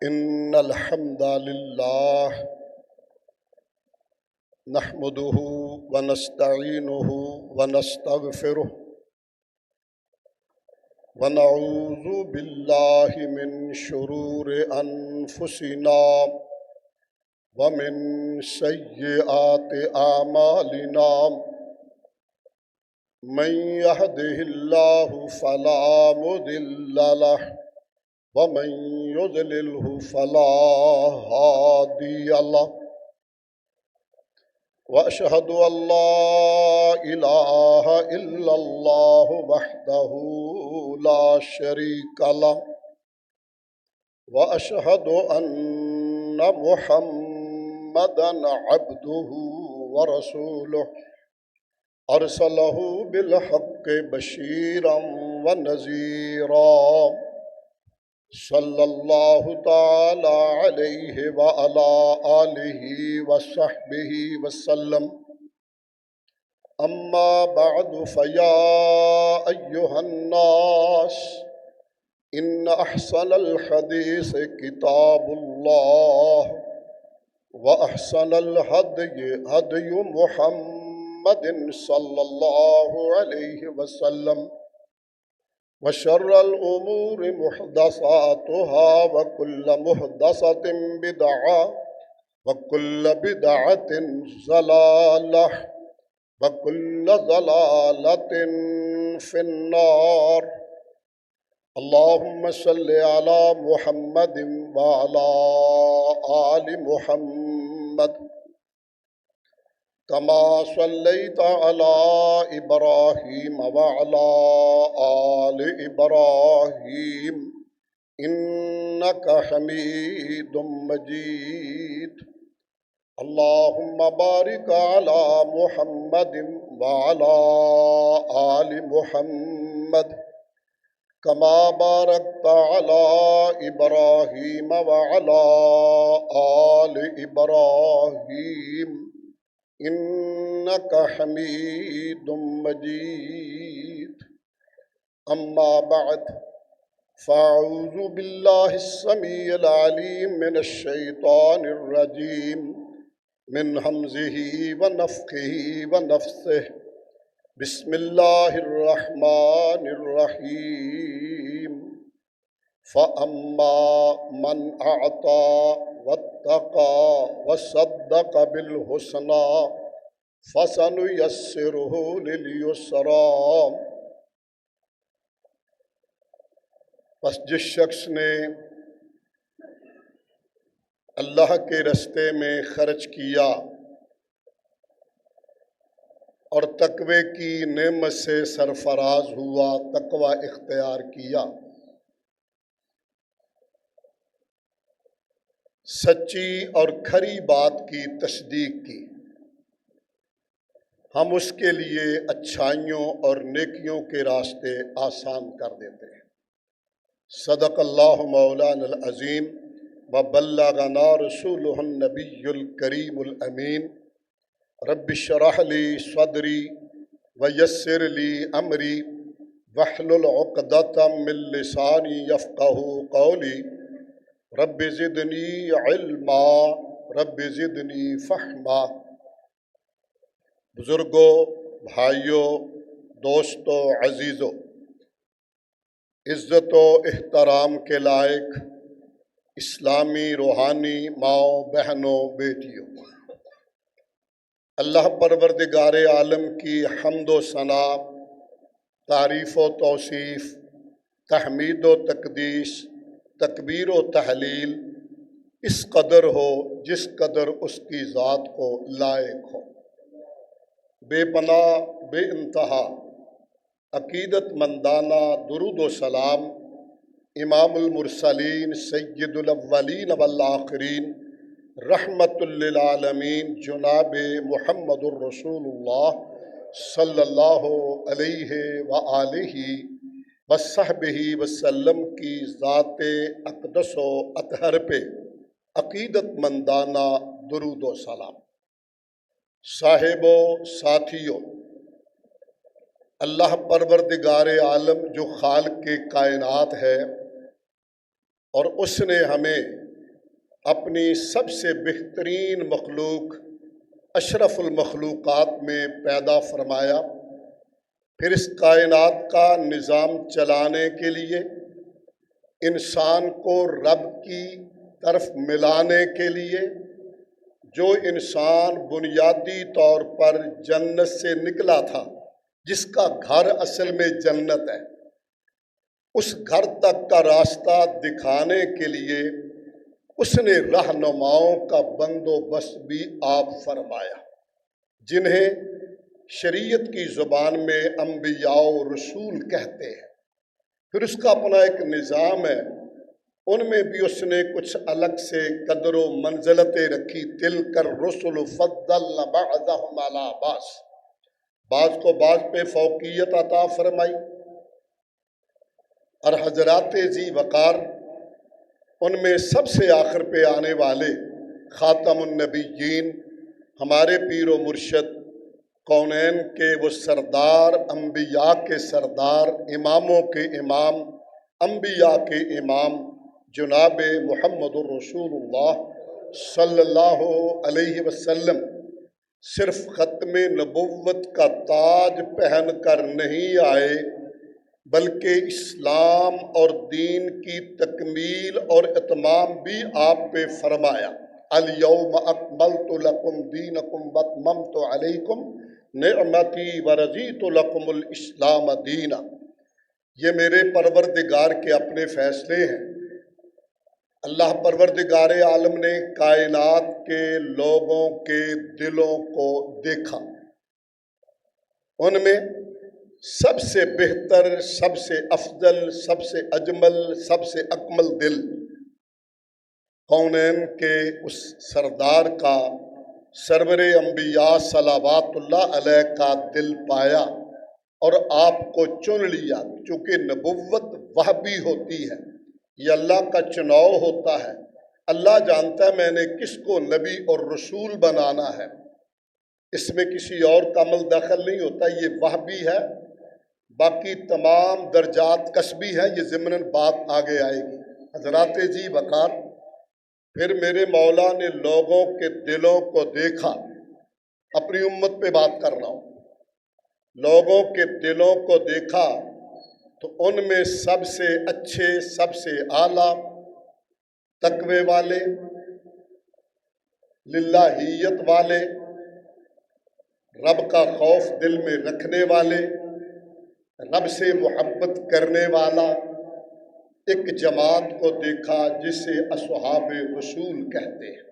إن الحمد لله نحمده ونستعينه ونستغفره ونعوذ بالله من شرور أنفسنا ومن سيئات أعمالنا من يهده الله فلا مضل له ومن يضلله فلا هادي له وأشهد أن لا إله إلا الله وحده لا شريك له وأشهد أن محمدًا عبده ورسوله أرسله بالحق بشيرًا ونذيرًا صلى الله تعالى عليه وعلى آله وصحبه وسلم أما بعد فيا أيها الناس إن أحسن الحديث كتاب الله وأحسن الهدي هدي محمد صلى الله عليه وسلم وشر الأمور محدثاتها وكل محدثة بدعة وكل بدعة ضلالة وكل ضلالة في النار اللهم صل على محمد وعلى آل محمد كما صليت على إبراهيم وعلى آل إبراهيم إنك حميد مجيد اللهم بارك على محمد وعلى آل محمد كما باركت على إبراهيم وعلى آل إبراهيم إنك حميد مجيد أما بعد فأعوذ بالله السميع العليم من الشيطان الرجيم من همزه ونفخه ونفثه بسم الله الرحمن الرحيم فأما من أعطى واتقى وصدق بالحسنى فسنيسره لليسرى بس جس شخص نے اللہ کے راستے میں خرچ کیا اور تقوی کی نعمت سے سرفراز ہوا، تقوی اختیار کیا، سچی اور کھری بات کی تصدیق کی، ہم اس کے لیے اچھائیوں اور نیکیوں کے راستے آسان کر دیتے ہیں۔ صدق اللہ مولانا العظیم وبلغنا رسولہ النبی الکریم الامین رب اشرح لی صدری ویسر لی امری واحلل عقدۃ من لسانی یفقہوا قولی رب زدنی علما رب زدنی فہما۔ بزرگوں، بھائیوں، دوستوں، عزیزوں، عزت و احترام کے لائق اسلامی روحانی ماؤں، بہنوں، بیٹیوں، اللہ پروردگار عالم کی حمد و ثنا، تعریف و توصیف، تحمید و تقدیس، تکبیر و تحلیل اس قدر ہو جس قدر اس کی ذات کو لائق ہو۔ بے پناہ، بے انتہا عقیدت مندانہ درود و سلام امام المرسلین سید الاولین والآخرین رحمت للعالمین جناب محمد الرسول اللہ صلی اللہ علیہ وآلہ وصحبہ وسلم کی ذات اقدس و اطہر پہ عقیدت مندانہ درود و سلام۔ صاحبوں، ساتھیوں، اللہ پروردگار عالم جو خالق کے کائنات ہے اور اس نے ہمیں اپنی سب سے بہترین مخلوق اشرف المخلوقات میں پیدا فرمایا، پھر اس کائنات کا نظام چلانے کے لیے انسان کو رب کی طرف ملانے کے لیے، جو انسان بنیادی طور پر جنت سے نکلا تھا، جس کا گھر اصل میں جنت ہے، اس گھر تک کا راستہ دکھانے کے لیے اس نے رہنماؤں کا بندوبست بھی آپ فرمایا، جنہیں شریعت کی زبان میں انبیاء و رسول کہتے ہیں۔ پھر اس کا اپنا ایک نظام ہے، ان میں بھی اس نے کچھ الگ سے قدر و منزلتیں رکھی۔ تلک الرسل فضلنا بعضهم علی بعض، بعض کو بعض پہ فوقیت عطا فرمائی، اور حضرات ذی وقار ان میں سب سے آخر پہ آنے والے خاتم النبیین، ہمارے پیر و مرشد، کونین کے وہ سردار، انبیاء کے سردار، اماموں کے امام، انبیاء کے امام، جناب محمد الرسول اللہ صلی اللہ علیہ وسلم صرف ختم نبوت کا تاج پہن کر نہیں آئے، بلکہ اسلام اور دین کی تکمیل اور اتمام بھی آپ پہ فرمایا۔ الیوم اکملت لکم دینکم واتممت علیکم نعمتی ورضیت لکم الاسلام دینا۔ یہ میرے پروردگار کے اپنے فیصلے ہیں۔ اللہ پروردگار عالم نے کائنات کے لوگوں کے دلوں کو دیکھا، ان میں سب سے بہتر، سب سے افضل، سب سے اجمل، سب سے اکمل دل کونین کے اس سردار کا، سرور انبیاء صلوات اللہ علیہ کا دل پایا اور آپ کو چن لیا۔ چونکہ نبوت وحی ہوتی ہے، یہ اللہ کا چناؤ ہوتا ہے۔ اللہ جانتا ہے میں نے کس کو نبی اور رسول بنانا ہے، اس میں کسی اور کا عمل دخل نہیں ہوتا، یہ وحی ہے۔ باقی تمام درجات کسبی ہیں، یہ ضمناً بات آگے آئے گی۔ حضرات ذی وقار، پھر میرے مولا نے لوگوں کے دلوں کو دیکھا، اپنی امت پہ بات کر رہا ہوں، لوگوں کے دلوں کو دیکھا تو ان میں سب سے اچھے، سب سے اعلیٰ، تقوی والے، للہیت والے، رب کا خوف دل میں رکھنے والے، رب سے محبت کرنے والا ایک جماعت کو دیکھا جسے اصحاب رسول کہتے ہیں۔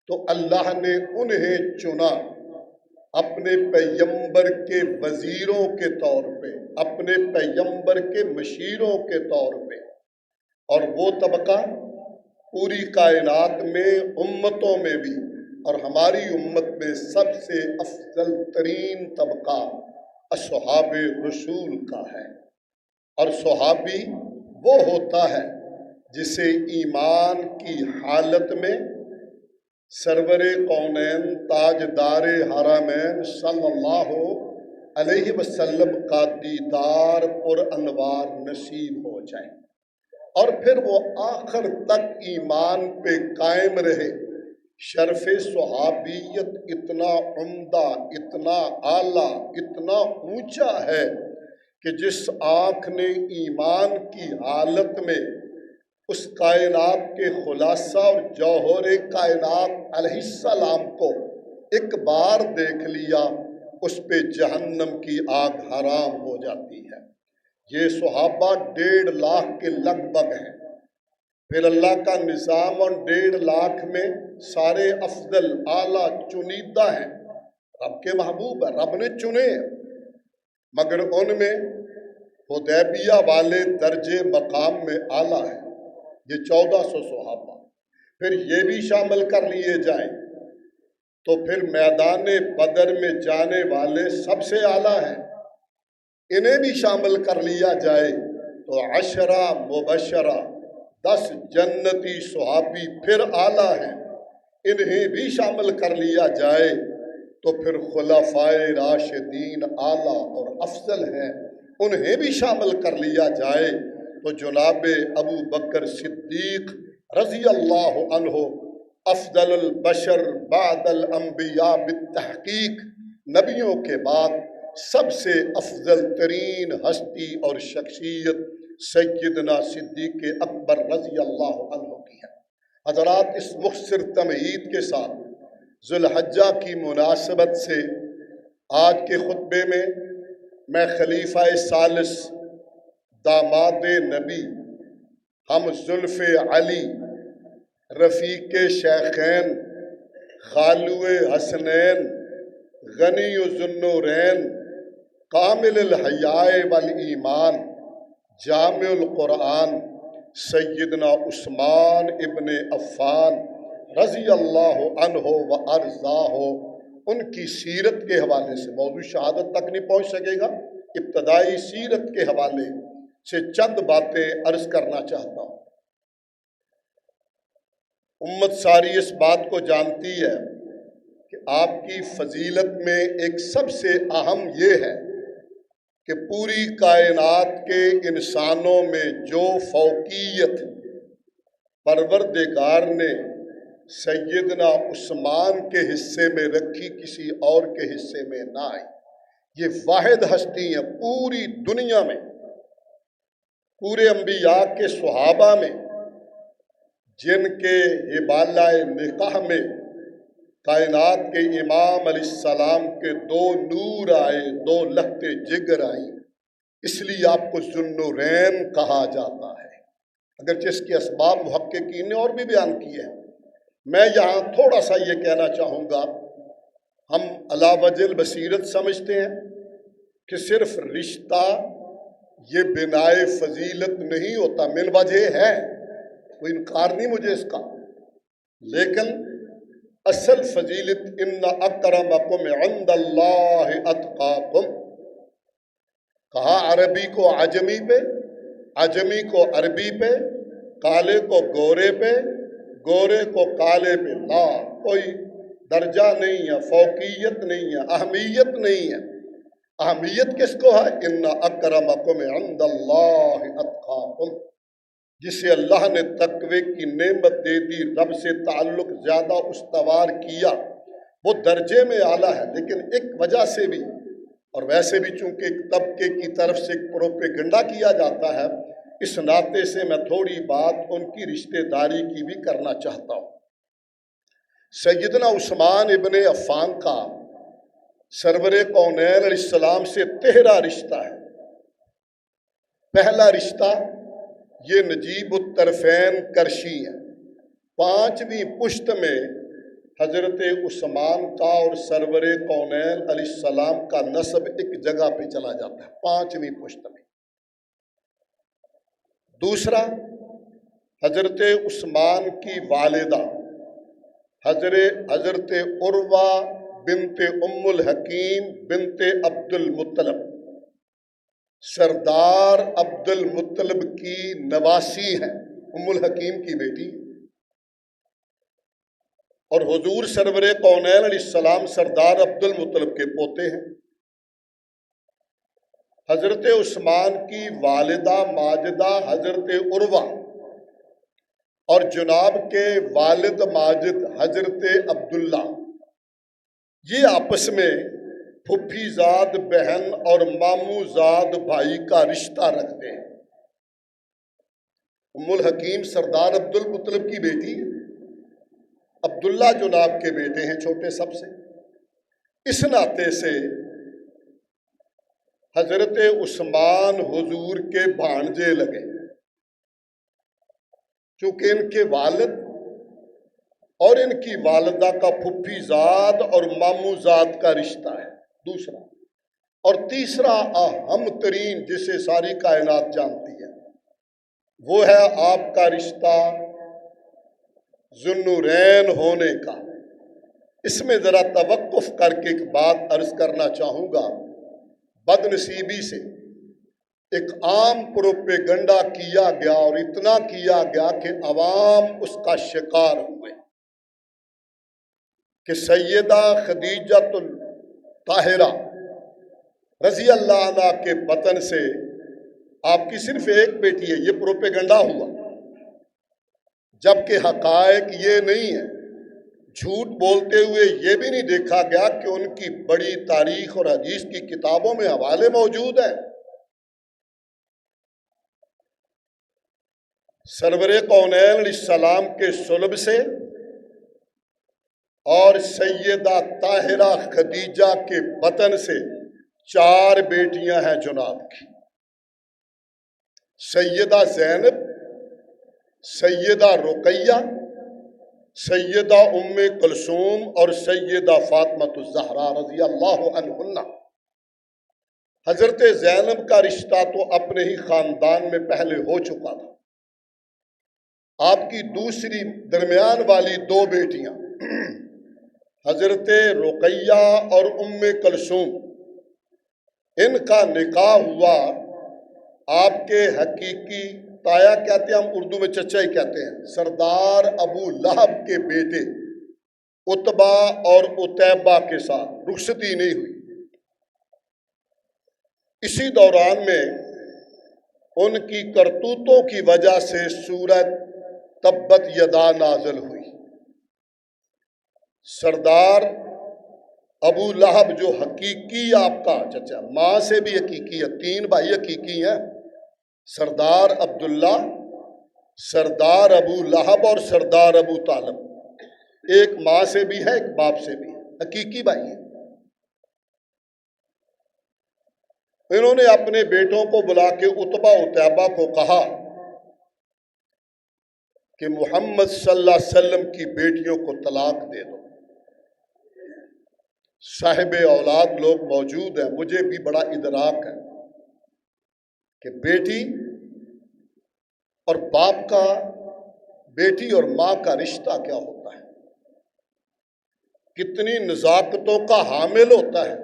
تو اللہ نے انہیں چنا اپنے پیغمبر کے وزیروں کے طور پہ، اپنے پیغمبر کے مشیروں کے طور پہ، اور وہ طبقہ پوری کائنات میں، امتوں میں بھی، اور ہماری امت میں سب سے افضل ترین طبقہ اصحاب رسول کا ہے۔ اور صحابی وہ ہوتا ہے جسے ایمان کی حالت میں سرور کونین تاجدار حرمین صلی اللہ علیہ وسلم کا دیدار پر انوار نصیب ہو جائے، اور پھر وہ آخر تک ایمان پہ قائم رہے۔ شرف صحابیت اتنا عمدہ، اتنا اعلیٰ، اتنا اونچا ہے کہ جس آنکھ نے ایمان کی حالت میں اس کائنات کے خلاصہ اور جوہر کائنات علیہ السلام کو ایک بار دیکھ لیا، اس پہ جہنم کی آگ حرام ہو جاتی ہے۔ یہ صحابہ 1.5 لاکھ کے لگ بھگ ہیں۔ پھر اللہ کا نظام، اور 1.5 لاکھ میں سارے افضل، اعلیٰ، چنیدہ ہیں، رب کے محبوب ہیں، رب نے چنے ہیں، مگر ان میں حدیبیہ والے درجے مقام میں اعلیٰ ہیں، یہ 1400 صحابہ۔ پھر یہ بھی شامل کر لیے جائیں تو پھر میدان بدر میں جانے والے سب سے اعلیٰ ہیں، انہیں بھی شامل کر لیا جائے تو 10 مبشرہ، 10 جنتی صحابی پھر اعلیٰ ہیں، انہیں بھی شامل کر لیا جائے تو پھر خلفائے راشدین اعلیٰ اور افضل ہیں، انہیں بھی شامل کر لیا جائے تو جناب ابو بکر صدیق رضی اللہ عنہ افضل البشر بعد الانبیاء بالتحقیق، نبیوں کے بعد سب سے افضل ترین ہستی اور شخصیت سیدنا صدیق اکبر رضی اللہ عنہ کی ہے۔ حضرات، اس مختصر تمہید کے ساتھ ذوالحجہ کی مناسبت سے آج کے خطبے میں خلیفہ ثالث داماد نبی ہم زلف علی رفیق شیخین خالو حسنین غنی ذوالنورین کامل الحیاء والایمان جامع القرآن سیدنا عثمان ابن عفان رضی اللہ عنہ و ارضاہ، ان کی سیرت کے حوالے سے موضوع شہادت تک نہیں پہنچ سکے گا، ابتدائی سیرت کے حوالے سے چند باتیں عرض کرنا چاہتا ہوں۔ امت ساری اس بات کو جانتی ہے کہ آپ کی فضیلت میں ایک سب سے اہم یہ ہے کہ پوری کائنات کے انسانوں میں جو فوقیت پروردگار نے سیدنا عثمان کے حصے میں رکھی، کسی اور کے حصے میں نہ آئی۔ یہ واحد ہستی ہیں پوری دنیا میں، پورے انبیاء کے صحابہ میں، جن کے حبالہ نکاح میں کائنات کے امام علیہ السلام کے دو نور آئے، دو لہتے جگر آئی، اس لیے آپ کو ذوالنورین کہا جاتا ہے، اگرچہ اس کے اسباب محققین نے اور بھی بیان کیے ہیں۔ میں یہاں تھوڑا سا یہ کہنا چاہوں گا، ہم علی وجہ البصیرت سمجھتے ہیں کہ صرف رشتہ یہ بنائے فضیلت نہیں ہوتا، من وجہ ہے، کوئی انکار نہیں مجھے اس کا، لیکن اصل فضیلت ان اکرمکم عند اللہ اتقاکم، کہا عربی کو عجمی پہ، عجمی کو عربی پہ، کالے کو گورے پہ، گورے کو کالے پہ، لا کوئی درجہ نہیں ہے، فوقیت نہیں ہے، اہمیت نہیں ہے۔ اہمیت کس کو ہے؟ ان اکرمکم عند اللہ اتقاکم، جسے اللہ نے تقوی کی نعمت دے دی، رب سے تعلق زیادہ استوار کیا، وہ درجے میں اعلیٰ ہے۔ لیکن ایک وجہ سے بھی، اور ویسے بھی چونکہ ایک طبقے کی طرف سے ایک پروپیگنڈا کیا جاتا ہے، اس ناطے سے میں تھوڑی بات ان کی رشتہ داری کی بھی کرنا چاہتا ہوں۔ سیدنا عثمان ابن عفان کا سرور کونین علیہ السلام سے 13 رشتہ ہے۔ پہلا رشتہ یہ نجیب الطرفین کرشی ہے، 5ویں پشت میں حضرت عثمان کا اور سرور کونین علیہ السلام کا نسب ایک جگہ پہ چلا جاتا ہے، 5ویں پشت میں۔ دوسرا، حضرت عثمان کی والدہ حضرت عروہ بنت ام الحکیم بنت عبد المطلب، سردار عبد المطلب کی نواسی ہیں، ام الحکیم کی بیٹی، اور حضور سرور کونین علیہ السلام سردار عبد المطلب کے پوتے ہیں۔ حضرت عثمان کی والدہ ماجدہ حضرت عروہ اور جناب کے والد ماجد حضرت عبداللہ، یہ آپس میں پھپھی زاد بہن اور ماموں زاد بھائی کا رشتہ رکھتے ہیں۔ ام الحکیم سردار عبد المطلب کی بیٹی، عبداللہ جناب کے بیٹے ہیں چھوٹے سب سے، اس ناطے سے حضرت عثمان حضور کے بھانجے لگے، چونکہ ان کے والد اور ان کی والدہ کا پھپھی زاد اور ماموں زاد کا رشتہ ہے، دوسرا۔ اور تیسرا اہم ترین جسے ساری کائنات جانتی ہے، وہ ہے آپ کا رشتہ ذوالنورین ہونے کا۔ اس میں ذرا توقف کر کے ایک بات عرض کرنا چاہوں گا۔ بد نصیبی سے ایک عام پروپیگنڈا کیا گیا، اور اتنا کیا گیا کہ عوام اس کا شکار ہوئے، کہ سیدہ خدیجۃ الطاہرہ رضی اللہ عنہ کے بطن سے آپ کی صرف ایک بیٹی ہے، یہ پروپیگنڈا ہوا۔ جبکہ حقائق یہ نہیں ہے. جھوٹ بولتے ہوئے یہ بھی نہیں دیکھا گیا کہ ان کی بڑی تاریخ اور حدیث کی کتابوں میں حوالے موجود ہیں. سرور کونین علیہ السلام کے صلب سے اور سیدہ طاہرہ خدیجہ کے بطن سے 4 بیٹیاں ہیں جناب کی. سیدہ زینب، سیدہ رقیہ، سیدہ ام کلثوم اور سیدہ فاطمۃ الزہرا رضی اللہ عنہن. حضرت زینب کا رشتہ تو اپنے ہی خاندان میں پہلے ہو چکا تھا. آپ کی دوسری درمیان والی 2 بیٹیاں حضرت رقیہ اور ام کلثوم، ان کا نکاح ہوا آپ کے حقیقی تایا کہتے ہیں، ہم اردو میں چچا ہی کہتے ہیں، سردار ابو لہب کے بیٹے عتبہ اور عتیبہ کے ساتھ رخصتی نہیں ہوئی. اسی دوران میں ان کی کرتوتوں کی وجہ سے سورۃ تبت یدا نازل ہوئی. سردار ابو لہب جو حقیقی آپ کا چچا، ماں سے بھی حقیقی ہے، 3 بھائی حقیقی ہیں، سردار عبداللہ، سردار ابو لہب اور سردار ابو طالب. ایک ماں سے بھی ہے، ایک باپ سے بھی ہے، حقیقی بھائی ہیں. انہوں نے اپنے بیٹوں کو بلا کے عتبہ عتیبہ کو کہا کہ محمد صلی اللہ علیہ وسلم کی بیٹیوں کو طلاق دے دو. صاحب اولاد لوگ موجود ہیں، مجھے بھی بڑا ادراک ہے کہ بیٹی اور باپ کا، بیٹی اور ماں کا رشتہ کیا ہوتا ہے، کتنی نزاکتوں کا حامل ہوتا ہے.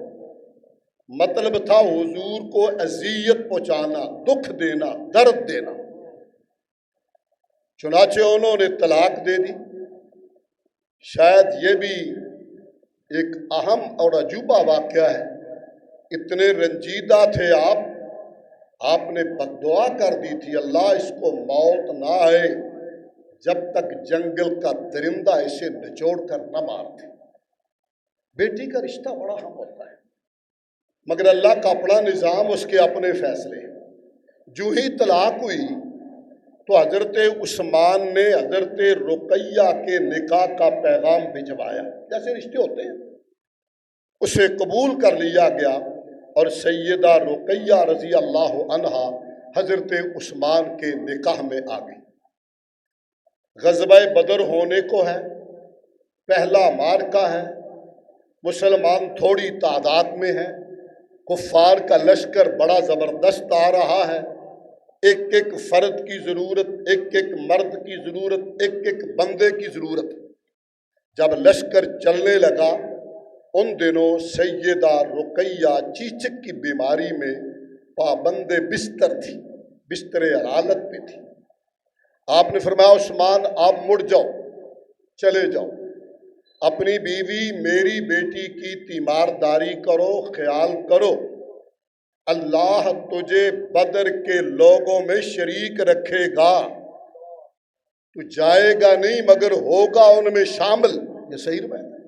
مطلب تھا حضور کو اذیت پہنچانا، دکھ دینا، درد دینا. چنانچہ انہوں نے طلاق دے دی. شاید یہ بھی ایک اہم اور عجوبہ واقعہ ہے. اتنے رنجیدہ تھے آپ نے بد دعا کر دی تھی، اللہ اس کو موت نہ آئے جب تک جنگل کا درندہ اسے نچوڑ کر نہ مار دے. بیٹی کا رشتہ بڑا اہم ہوتا ہے، مگر اللہ کا اپنا نظام، اس کے اپنے فیصلے. جو ہی طلاق ہوئی تو حضرت عثمان نے حضرت رقیہ کے نکاح کا پیغام بھجوایا، جیسے رشتے ہوتے ہیں. اسے قبول کر لیا گیا اور سیدہ رقیہ رضی اللہ عنہا حضرت عثمان کے نکاح میں آ گئی. غزوہ بدر ہونے کو ہے، پہلا معرکہ ہے، مسلمان تھوڑی تعداد میں ہیں، کفار کا لشکر بڑا زبردست آ رہا ہے. ایک ایک فرد کی ضرورت، ایک ایک مرد کی ضرورت، ایک ایک بندے کی ضرورت. جب لشکر چلنے لگا، ان دنوں سیدہ رقیہ چیچک کی بیماری میں پابند بستر تھی، بستر حرالت پہ تھی. آپ نے فرمایا عثمان آپ مڑ جاؤ، چلے جاؤ، اپنی بیوی میری بیٹی کی تیمارداری کرو، خیال کرو. اللہ تجھے بدر کے لوگوں میں شریک رکھے گا، تو جائے گا نہیں مگر ہوگا ان میں شامل. یہ صحیح روایت ہے.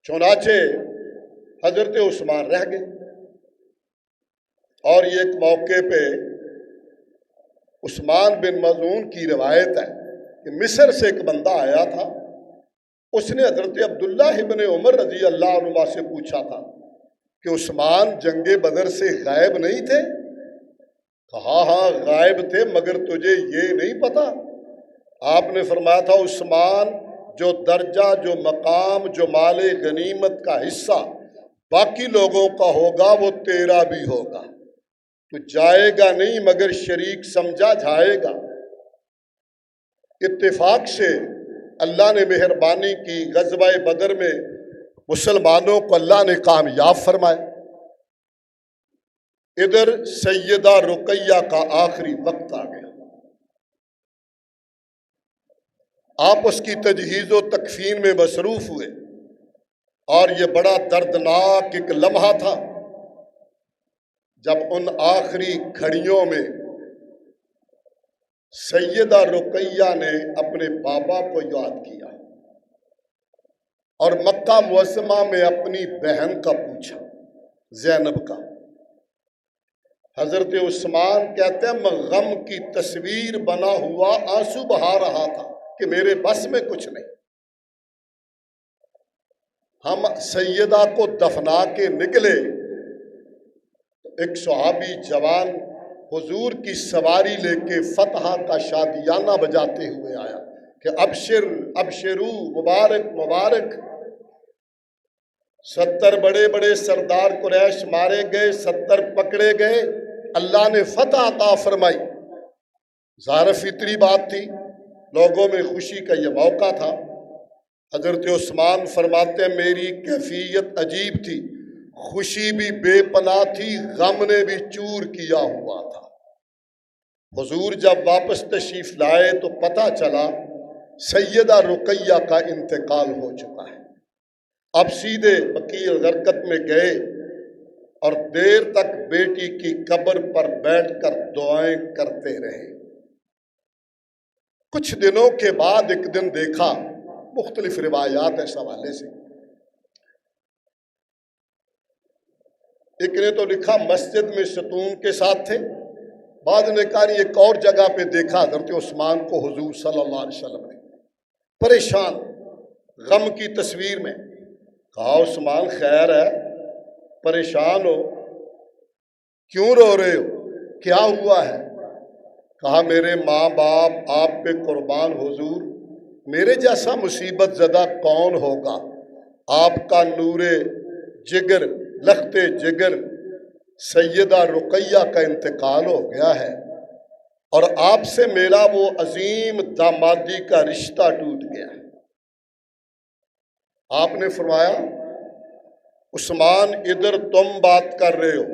چنانچہ حضرت عثمان رہ گئے. اور یہ ایک موقع پہ عثمان بن مظعون کی روایت ہے کہ مصر سے ایک بندہ آیا تھا، اس نے حضرت عبداللہ ابن عمر رضی اللہ عنہ سے پوچھا تھا کہ عثمان جنگ بدر سے غائب نہیں تھے؟ کہا ہاں غائب تھے، مگر تجھے یہ نہیں پتا؟ آپ نے فرمایا تھا عثمان جو درجہ، جو مقام، جو مال غنیمت کا حصہ باقی لوگوں کا ہوگا وہ تیرا بھی ہوگا. تو جائے گا نہیں مگر شریک سمجھا جائے گا. اتفاق سے اللہ نے مہربانی کی، غزوہ بدر میں مسلمانوں کو اللہ نے کامیاب فرمائے. ادھر سیدہ رقیہ کا آخری وقت آ گیا. آپ اس کی تجہیز و تکفین میں مصروف ہوئے، اور یہ بڑا دردناک ایک لمحہ تھا جب ان آخری گھڑیوں میں سیدہ رقیہ نے اپنے بابا کو یاد کیا اور مکہ معظمہ میں اپنی بہن کا پوچھا، زینب کا۔ حضرت عثمان کہتے ہیں میں غم کی تصویر بنا ہوا آنسو بہا رہا تھا کہ میرے بس میں کچھ نہیں۔ ہم سیدہ کو دفنا کے نکلے، ایک صحابی جوان حضور کی سواری لے کے فتح کا شادیانہ بجاتے ہوئے آیا کہ ابشر ابشرو، مبارک مبارک، 70 بڑے بڑے سردار قریش مارے گئے، 70 پکڑے گئے، اللہ نے فتح عطا فرمائی۔ ظاہر فطری بات تھی، لوگوں میں خوشی کا یہ موقع تھا۔ حضرت عثمان فرماتے ہیں میری کیفیت عجیب تھی، خوشی بھی بے پناہ تھی، غم نے بھی چور کیا ہوا تھا۔ حضور جب واپس تشریف لائے تو پتہ چلا سیدہ رقیہ کا انتقال ہو چکا ہے۔ اب سیدھے بقیع الغرقد میں گئے اور دیر تک بیٹی کی قبر پر بیٹھ کر دعائیں کرتے رہے۔ کچھ دنوں کے بعد ایک دن دیکھا، مختلف روایات اس حوالے سے، ایک نے تو لکھا مسجد میں ستون کے ساتھ تھے، بعد نے کہا ایک اور جگہ پہ دیکھا حضرت عثمان کو حضور صلی اللہ علیہ وسلم نے پریشان غم کی تصویر میں۔ کہا عثمان خیر ہے، پریشان ہو، کیوں رو رہے ہو، کیا ہوا ہے؟ کہا میرے ماں باپ آپ پہ قربان حضور، میرے جیسا مصیبت زدہ کون ہوگا؟ آپ کا نور جگر، لخت جگر سیدہ رقیہ کا انتقال ہو گیا ہے اور آپ سے میرا وہ عظیم دامادی کا رشتہ ٹوٹ گیا ہے۔ آپ نے فرمایا عثمان ادھر تم بات کر رہے ہو،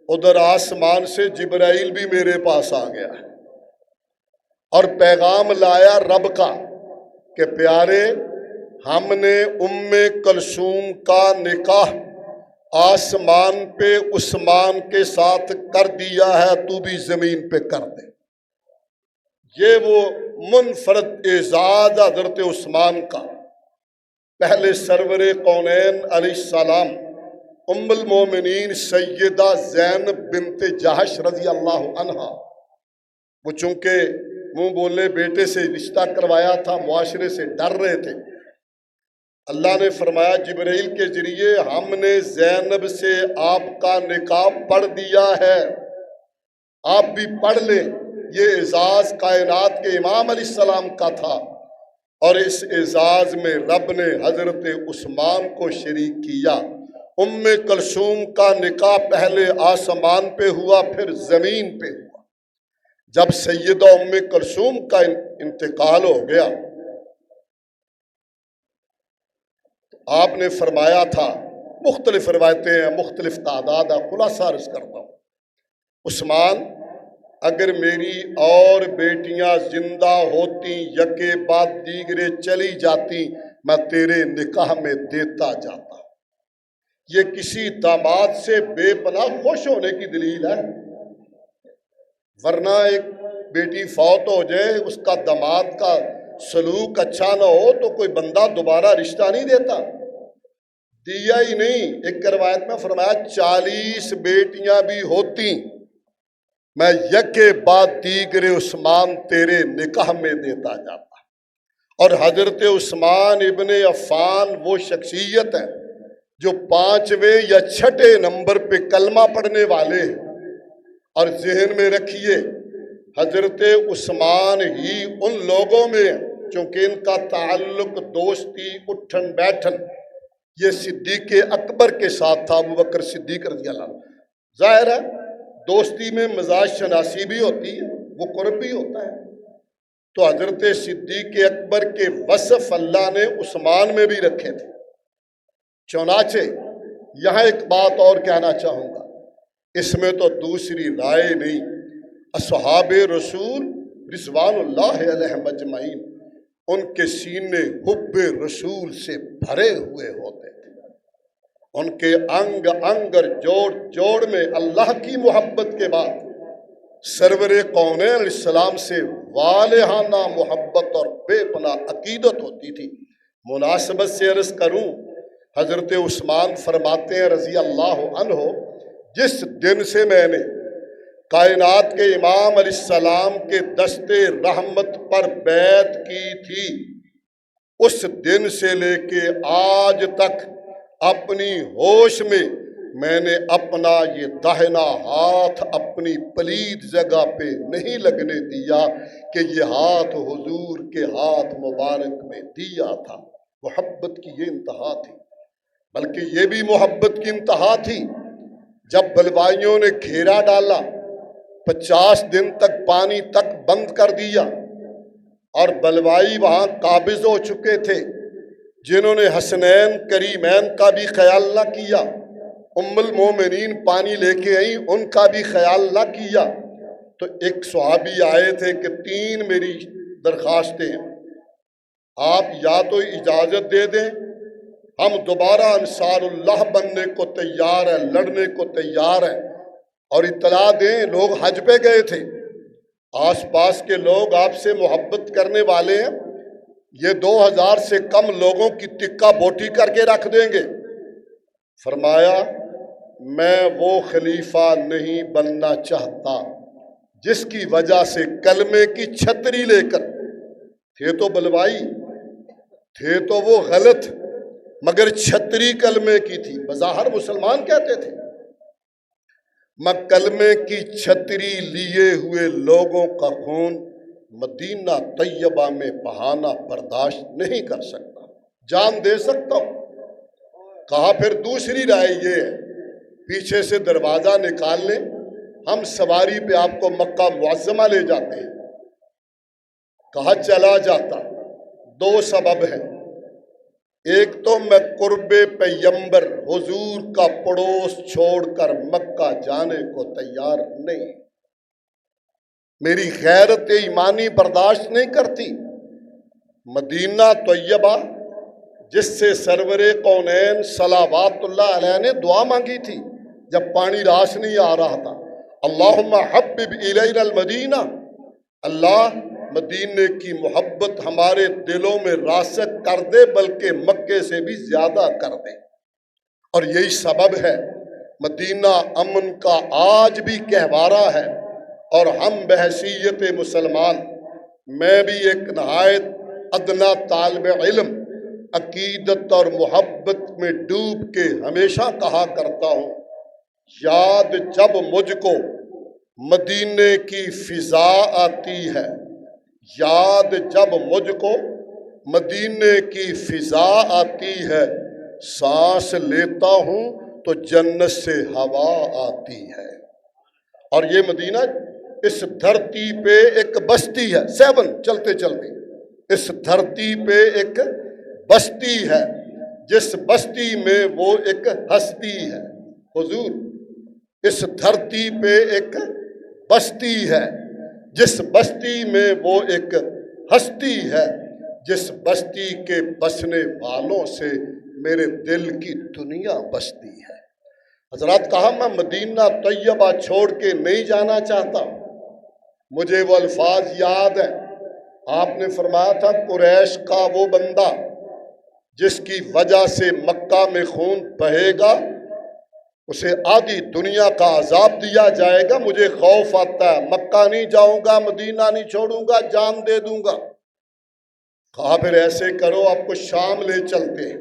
ادھر آسمان سے جبرائیل بھی میرے پاس آ گیا ہے اور پیغام لایا رب کا کہ پیارے ہم نے ام کلثوم کا نکاح آسمان پہ عثمان کے ساتھ کر دیا ہے، تو بھی زمین پہ کر دے۔ یہ وہ منفرد اعزاز حضرت عثمان کا، پہلے سرور کونین علیہ السلام ام المومنین سیدہ زینب بنت جہش رضی اللہ عنہا، وہ چونکہ منہ بولے بیٹے سے رشتہ کروایا تھا، معاشرے سے ڈر رہے تھے، اللہ نے فرمایا جبرائیل کے ذریعے ہم نے زینب سے آپ کا نکاح پڑھ دیا ہے، آپ بھی پڑھ لیں۔ یہ اعزاز کائنات کے امام علیہ السلام کا تھا اور اس اعزاز میں رب نے حضرت عثمان کو شریک کیا۔ ام کلثوم کا نکاح پہلے آسمان پہ ہوا، پھر زمین پہ ہوا۔ جب سیدہ ام کلثوم کا انتقال ہو گیا آپ نے فرمایا تھا، مختلف روایتیں ہیں، مختلف تعداد ہے، خلاصہ عرض کرتا ہوں، عثمان اگر میری اور بیٹیاں زندہ ہوتی یکے بعد دیگرے چلی جاتی میں تیرے نکاح میں دیتا جاتا۔ یہ کسی داماد سے بے پناہ خوش ہونے کی دلیل ہے، ورنہ ایک بیٹی فوت ہو جائے اس کا داماد کا سلوک اچھا نہ ہو تو کوئی بندہ دوبارہ رشتہ نہیں دیتا، دیا ہی نہیں۔ ایک روایت میں فرمایا 40 بیٹیاں بھی ہوتی میں یکے بعد دیگرے عثمان تیرے نکاح میں دیتا جاتا۔ اور حضرت عثمان ابن عفان وہ شخصیت ہے جو 5ویں یا 6 نمبر پہ کلمہ پڑھنے والے ہیں، اور ذہن میں رکھیے حضرت عثمان ہی ان لوگوں میں چونکہ ان کا تعلق دوستی اٹھن بیٹھن یہ صدیق اکبر کے ساتھ تھا، ابوبکر صدیق رضی اللہ عنہ۔ ظاہر ہے دوستی میں مزاج شناسی بھی ہوتی ہے، وہ قرب بھی ہوتا ہے، تو حضرت صدیق اکبر کے وصف اللہ نے عثمان میں بھی رکھے تھے۔ چنانچہ یہاں ایک بات اور کہنا چاہوں گا، اس میں تو دوسری رائے نہیں، اصحاب رسول رضوان اللہ علیہم اجمعین ان کے سینے حب رسول سے بھرے ہوئے ہوتے تھے، ان کے انگ انگ اور جوڑ جوڑ میں اللہ کی محبت کے بعد سرور کونین علیہ السلام سے والہانہ محبت اور بے پناہ عقیدت ہوتی تھی۔ مناسبت سے عرض کروں، حضرت عثمان فرماتے ہیں رضی اللہ عنہ، جس دن سے میں نے کائنات کے امام علیہ السلام کے دستے رحمت پر بیعت کی تھی، اس دن سے لے کے آج تک اپنی ہوش میں نے اپنا یہ داہنا ہاتھ اپنی پلید جگہ پہ نہیں لگنے دیا کہ یہ ہاتھ حضور کے ہاتھ مبارک میں دیا تھا۔ محبت کی یہ انتہا تھی، بلکہ یہ بھی محبت کی انتہا تھی جب بلوائیوں نے گھیرا ڈالا، 50 دن تک پانی تک بند کر دیا، اور بلوائی وہاں قابض ہو چکے تھے، جنہوں نے حسنین کریمین کا بھی خیال نہ کیا، ام المومنین پانی لے کے آئیں ان کا بھی خیال نہ کیا۔ تو ایک صحابی آئے تھے کہ 3 میری درخواستیں ہیں، آپ یا تو اجازت دے دیں، ہم دوبارہ انصار اللہ بننے کو تیار ہیں، لڑنے کو تیار ہیں، اور اطلاع دیں لوگ حج پہ گئے تھے، آس پاس کے لوگ آپ سے محبت کرنے والے ہیں، یہ 2000 سے کم لوگوں کی ٹکا بوٹی کر کے رکھ دیں گے۔ فرمایا میں وہ خلیفہ نہیں بننا چاہتا جس کی وجہ سے کلمے کی چھتری لے کر، تھے تو بلوائی، تھے تو وہ غلط، مگر چھتری کلمے کی تھی، بظاہر مسلمان کہتے تھے، میں کلمے کی چھتری لیے ہوئے لوگوں کا خون مدینہ طیبہ میں بہانا برداشت نہیں کر سکتا، جان دے سکتا ہوں۔ کہا پھر دوسری رائے یہ ہے، پیچھے سے دروازہ نکال لیں، ہم سواری پہ آپ کو مکہ معظمہ لے جاتے ہیں۔ کہا چلا جاتا، 2 سبب ہیں، ایک تو میں قرب پیغمبر حضور کا پڑوس چھوڑ کر مکہ جانے کو تیار نہیں، میری غیرت ایمانی برداشت نہیں کرتی۔ مدینہ طیبہ جس سے سرور کونین صلوات اللہ علیہ نے دعا مانگی تھی جب پانی راس نہیں آ رہا تھا، اللہم حبب الینا المدینہ، اللہ مدینے کی محبت ہمارے دلوں میں راسخ کر دے، بلکہ مکے سے بھی زیادہ کر دے۔ اور یہی سبب ہے مدینہ امن کا آج بھی گہوارہ ہے، اور ہم بحیثیت مسلمان، میں بھی ایک نہایت ادنا طالب علم، عقیدت اور محبت میں ڈوب کے ہمیشہ کہا کرتا ہوں، یاد جب مجھ کو مدینے کی فضا آتی ہے، یاد جب مجھ کو مدینے کی فضا آتی ہے، سانس لیتا ہوں تو جنت سے ہوا آتی ہے۔ اور یہ مدینہ اس دھرتی پہ ایک بستی ہے، 7 چلتے چلتے اس دھرتی پہ ایک بستی ہے، جس بستی میں وہ ایک ہستی ہے۔ حضور اس دھرتی پہ ایک بستی ہے، جس بستی میں وہ ایک ہستی ہے، جس بستی کے بسنے والوں سے میرے دل کی دنیا بستی ہے۔ حضرات کہا میں مدینہ طیبہ چھوڑ کے نہیں جانا چاہتا، مجھے وہ الفاظ یاد ہیں، آپ نے فرمایا تھا قریش کا وہ بندہ جس کی وجہ سے مکہ میں خون بہے گا، اسے آدھی دنیا کا عذاب دیا جائے گا، مجھے خوف آتا ہے، مکہ نہیں جاؤں گا، مدینہ نہیں چھوڑوں گا، جان دے دوں گا۔ کہا پھر ایسے کرو آپ کو شام لے چلتے ہیں،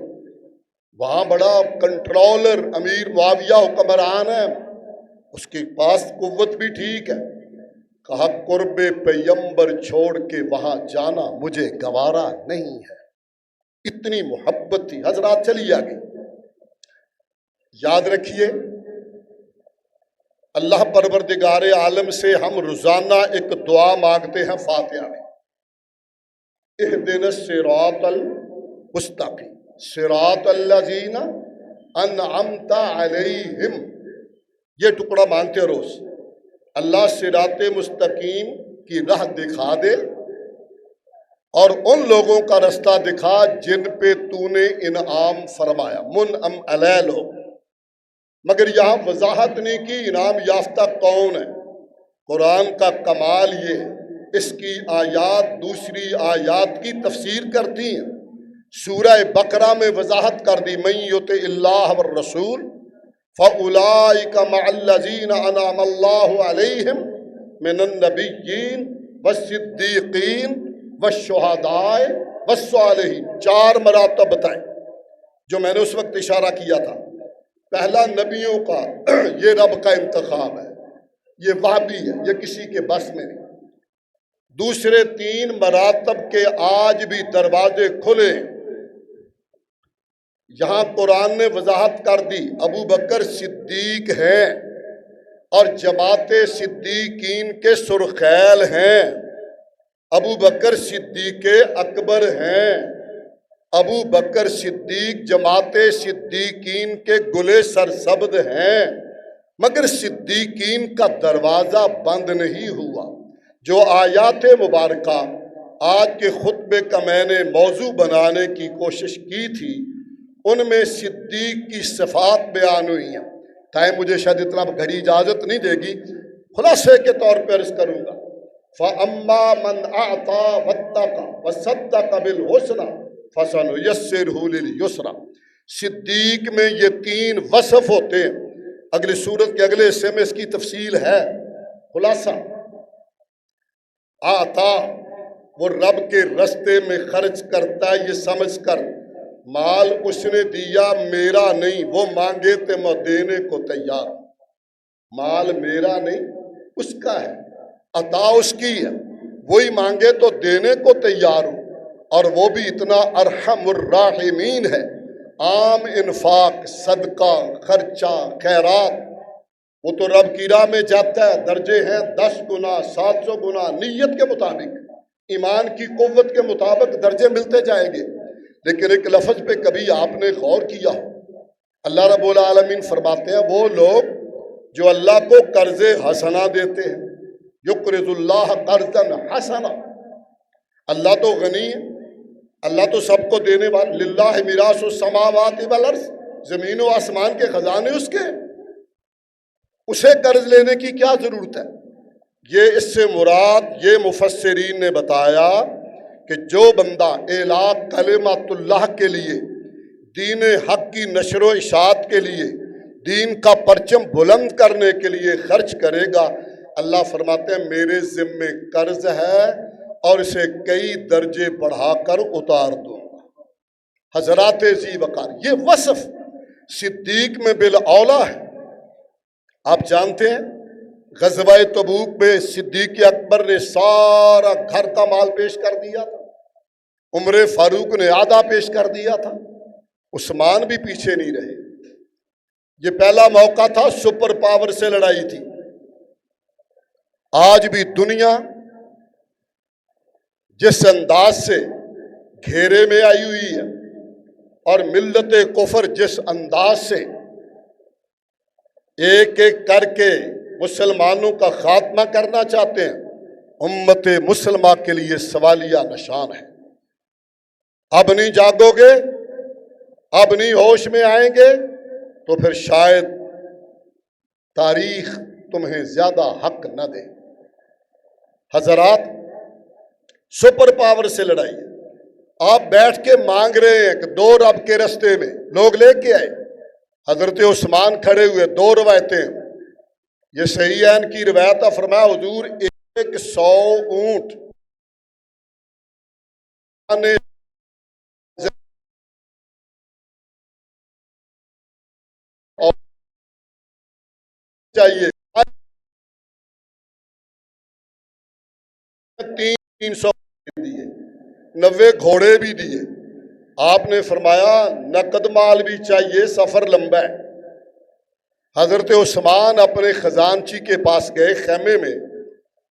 وہاں بڑا کنٹرولر امیر معاویہ حکمران ہے، اس کے پاس قوت بھی ٹھیک ہے۔ کہا قرب پیغمبر چھوڑ کے وہاں جانا مجھے گوارا نہیں ہے، اتنی محبت تھی۔ حضرات چلیے آگے، یاد رکھیے اللہ پروردگار عالم سے ہم روزانہ ایک دعا مانگتے ہیں فاتحہ میں، اہدنا الصراط المستقیم صراط الذین انعمت علیہم، یہ ٹکڑا مانگتے روز، اللہ صراط مستقیم کی راہ دکھا دے اور ان لوگوں کا رستہ دکھا جن پہ تو نے انعام فرمایا، منعم علیہ لوگ۔ مگر یہاں وضاحت نہیں کی انعام یافتہ کون ہے، قرآن کا کمال یہ اس کی آیات دوسری آیات کی تفسیر کرتی ہیں۔ سورہ بقرہ میں وضاحت کر دی، من یطع اللہ والرسول فاولئک مع الذین انعم اللہ علیہم من النبیین والصدیقین والشہداء والصالحین۔ 4 مراتب بتائیں جو میں نے اس وقت اشارہ کیا تھا۔ پہلا نبیوں کا یہ رب کا انتخاب ہے، یہ وہابی ہے، یہ کسی کے بس میں نہیں۔ دوسرے 3 مراتب کے آج بھی دروازے کھلے ہیں۔ یہاں قرآن نے وضاحت کر دی، ابو بکر صدیق ہیں اور جماعت صدیقین کے سرخیل ہیں۔ ابو بکر صدیق اکبر ہیں، ابو بکر صدیق جماعت صدیقین کے گلے سرسبد ہیں، مگر صدیقین کا دروازہ بند نہیں ہوا۔ جو آیات مبارکہ آج کے خطبے کا میں نے موضوع بنانے کی کوشش کی تھی، ان میں صدیق کی صفات بیان ہوئی ہیں۔ ٹائم مجھے شاید اتنا گھڑی اجازت نہیں دے گی، خلاصے کے طور پر عرض کروں گا۔ فَأَمَّا مَنْ أَعْطَى وَاتَّقَى وَصَدَّقَ بِالْحُسْنَى فَسَنُيَسِّرُهُ لِلْيُسْرَى۔ صدیق میں یہ 3 وصف ہوتے ہیں۔ اگلی سورت کے اگلے حصے میں اس کی تفصیل ہے۔ خلاصہ، آتا وہ رب کے رستے میں خرچ کرتا ہے، یہ سمجھ کر مال اس نے دیا میرا نہیں، وہ مانگے تو میں دینے کو تیار ہوں۔ مال میرا نہیں، اس کا ہے، عطا اس کی ہے، وہی مانگے تو دینے کو تیار ہوں۔ اور وہ بھی اتنا ارحم الراحمین ہے۔ عام انفاق، صدقہ، خرچہ، خیرات، وہ تو رب کی راہ میں جاتا ہے، درجے ہیں 10 گنا 700 گنا نیت کے مطابق، ایمان کی قوت کے مطابق درجے ملتے جائیں گے۔ لیکن ایک لفظ پہ کبھی آپ نے غور کیا ہو؟ اللہ رب العالمین فرماتے ہیں وہ لوگ جو اللہ کو قرض حسنہ دیتے ہیں، یقرض اللہ قرضا حسنا، اللہ تو غنی ہے، اللہ تو سب کو دینے والا، للہ میراث السماوات والارض، زمین و آسمان کے خزانے اس کے، اسے قرض لینے کی کیا ضرورت ہے؟ یہ اس سے مراد یہ مفسرین نے بتایا کہ جو بندہ اعلاء کلمۃ اللہ کے لیے، دین حق کی نشر و اشاعت کے لیے، دین کا پرچم بلند کرنے کے لیے خرچ کرے گا، اللہ فرماتے ہیں میرے ذمے قرض ہے اور اسے کئی درجے بڑھا کر اتار دوں گا۔ حضرات ذی وقار، یہ وصف صدیق میں بالاولیٰ ہے۔ آپ جانتے ہیں غزوہ تبوک میں صدیق اکبر نے سارا گھر کا مال پیش کر دیا تھا، عمر فاروق نے آدھا پیش کر دیا تھا، عثمان بھی پیچھے نہیں رہے۔ یہ پہلا موقع تھا، سپر پاور سے لڑائی تھی۔ آج بھی دنیا جس انداز سے گھیرے میں آئی ہوئی ہے اور ملت کفر جس انداز سے ایک ایک کر کے مسلمانوں کا خاتمہ کرنا چاہتے ہیں، امت مسلمہ کے لیے سوالیہ نشان ہے۔ اب نہیں جاگو گے، اب نہیں ہوش میں آئیں گے تو پھر شاید تاریخ تمہیں زیادہ حق نہ دے۔ حضرات، سپر پاور سے لڑائی ہے، آپ بیٹھ کے مانگ رہے ہیں کہ 2 رب کے رستے میں لوگ لے کے آئے، حضرت عثمان کھڑے ہوئے، 2 روایتیں، یہ صحیحین کی روایت ہے، فرمایا حضور 100 اونٹ چاہیے، 300 دیے، 90 گھوڑے بھی دیے۔ آپ نے فرمایا نقد مال بھی چاہیے، سفر لمبا ہے۔ حضرت عثمان اپنے خزانچی کے پاس گئے خیمے میں،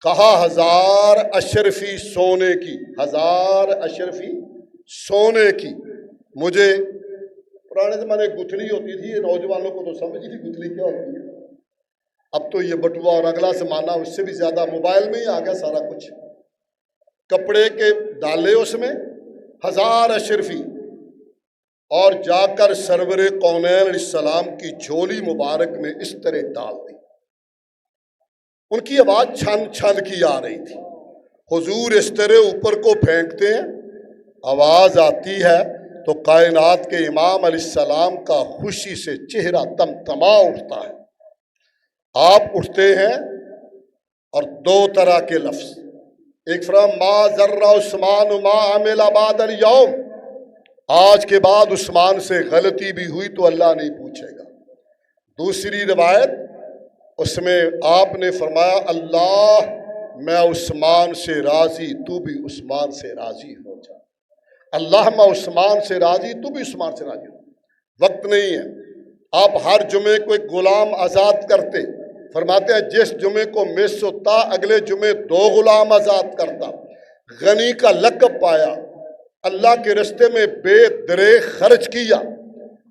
کہا 1000 اشرفی سونے کی، 1000 اشرفی سونے کی، مجھے پرانے زمانے گتھلی ہوتی تھی، نوجوانوں کو تو سمجھ نہیں گتھلی کیا ہوتی ہے، اب تو یہ بٹوا اور اگلا زمانہ اس سے بھی زیادہ موبائل میں ہی آ گیا سارا کچھ، کپڑے کے ڈالے اس میں 1000 اشرفی، اور جا کر سرور کونین علیہ السلام کی جھولی مبارک میں اس طرح ڈال دی۔ ان کی آواز چھن چھن کی آ رہی تھی. حضور اس طرح اوپر کو پھینکتے ہیں، آواز آتی ہے تو کائنات کے امام علیہ السلام کا خوشی سے چہرہ تمتما اٹھتا ہے. آپ اٹھتے ہیں اور دو طرح کے لفظ، ایک فرام ما ذر عثمان ما عمل بعد اليوم، آج کے بعد عثمان سے غلطی بھی ہوئی تو اللہ نہیں پوچھے گا. دوسری روایت اس میں آپ نے فرمایا اللہ میں عثمان سے راضی، تو بھی عثمان سے راضی ہو جا. اللہ میں عثمان سے راضی، تو بھی عثمان سے راضی ہو. وقت نہیں ہے، آپ ہر جمعے کو ایک غلام آزاد کرتے، فرماتے ہیں جس جمعے کو مس ہوتا اگلے جمعے 2 غلام آزاد کرتا. غنی کا لقب پایا، اللہ کے رستے میں بے دریغ خرچ کیا.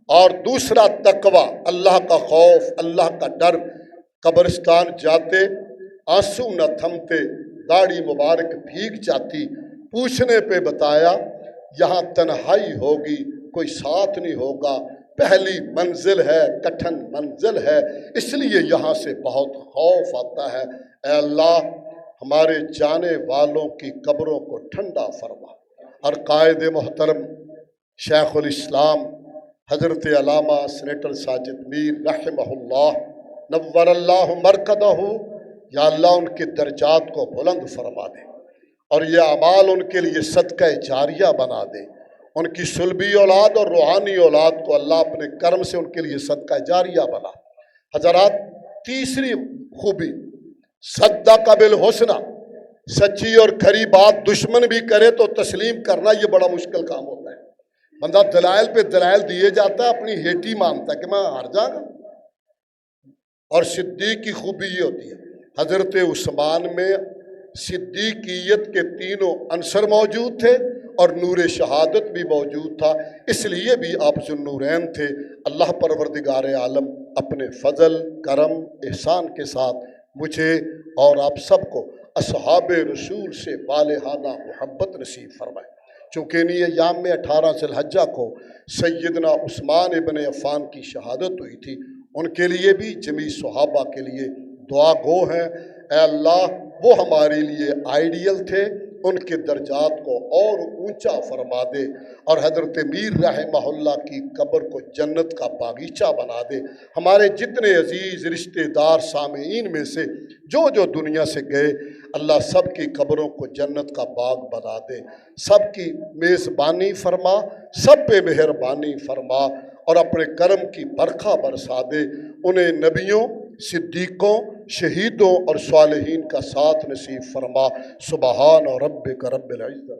اور دوسرا تقوی، اللہ کا خوف، اللہ کا ڈر. قبرستان جاتے آنسو نہ تھمتے، داڑھی مبارک بھیگ جاتی. پوچھنے پہ بتایا یہاں تنہائی ہوگی، کوئی ساتھ نہیں ہوگا، پہلی منزل ہے، کٹھن منزل ہے، اس لیے یہاں سے بہت خوف آتا ہے. اے اللہ ہمارے جانے والوں کی قبروں کو ٹھنڈا فرما. اور قائد محترم شیخ الاسلام حضرت علامہ سینیٹر ساجد میر رحمہ اللہ نور اللہ مرکدہ، یا اللہ ان کے درجات کو بلند فرما دے اور یہ اعمال ان کے لیے صدقہ جاریہ بنا دے. ان کی صلبی اولاد اور روحانی اولاد کو اللہ اپنے کرم سے ان کے لیے صدقہ جاریہ بنا. حضرات تیسری خوبی صدقہ بالحسنہ، سچی اور کھری بات دشمن بھی کرے تو تسلیم کرنا یہ بڑا مشکل کام ہوتا ہے. بندہ دلائل پہ دلائل دیے جاتا ہے، اپنی ہیٹی مانتا ہے کہ میں ہار جاؤں گا. اور صدیق کی خوبی یہ ہوتی ہے، حضرت عثمان میں صدیقیت کے تینوں عنصر موجود تھے اور نور شہادت بھی موجود تھا، اس لیے بھی آپ ذوالنورین تھے. اللہ پروردگار عالم اپنے فضل، کرم، احسان کے ساتھ مجھے اور آپ سب کو اصحاب رسول سے بالہانہ محبت نصیب فرمائے. چونکہ انہی ایام میں 18 ذی الحجہ کو سیدنا عثمان ابن عفان کی شہادت ہوئی تھی. ان کے لیے بھی جمیع صحابہ کے لیے دعا گو ہیں. اے اللہ وہ ہمارے لیے آئیڈیل تھے، ان کے درجات کو اور اونچا فرما دے اور حضرت میر رحمہ اللہ کی قبر کو جنت کا باغیچہ بنا دے. ہمارے جتنے عزیز رشتہ دار سامعین میں سے جو دنیا سے گئے، اللہ سب کی قبروں کو جنت کا باغ بنا دے. سب کی میزبانی فرما، سب پہ مہربانی فرما اور اپنے کرم کی برکھا برسا دے. انہیں نبیوں، صدیقوں، شہیدوں اور صالحین کا ساتھ نصیب فرما. سبحان ربک رب العزت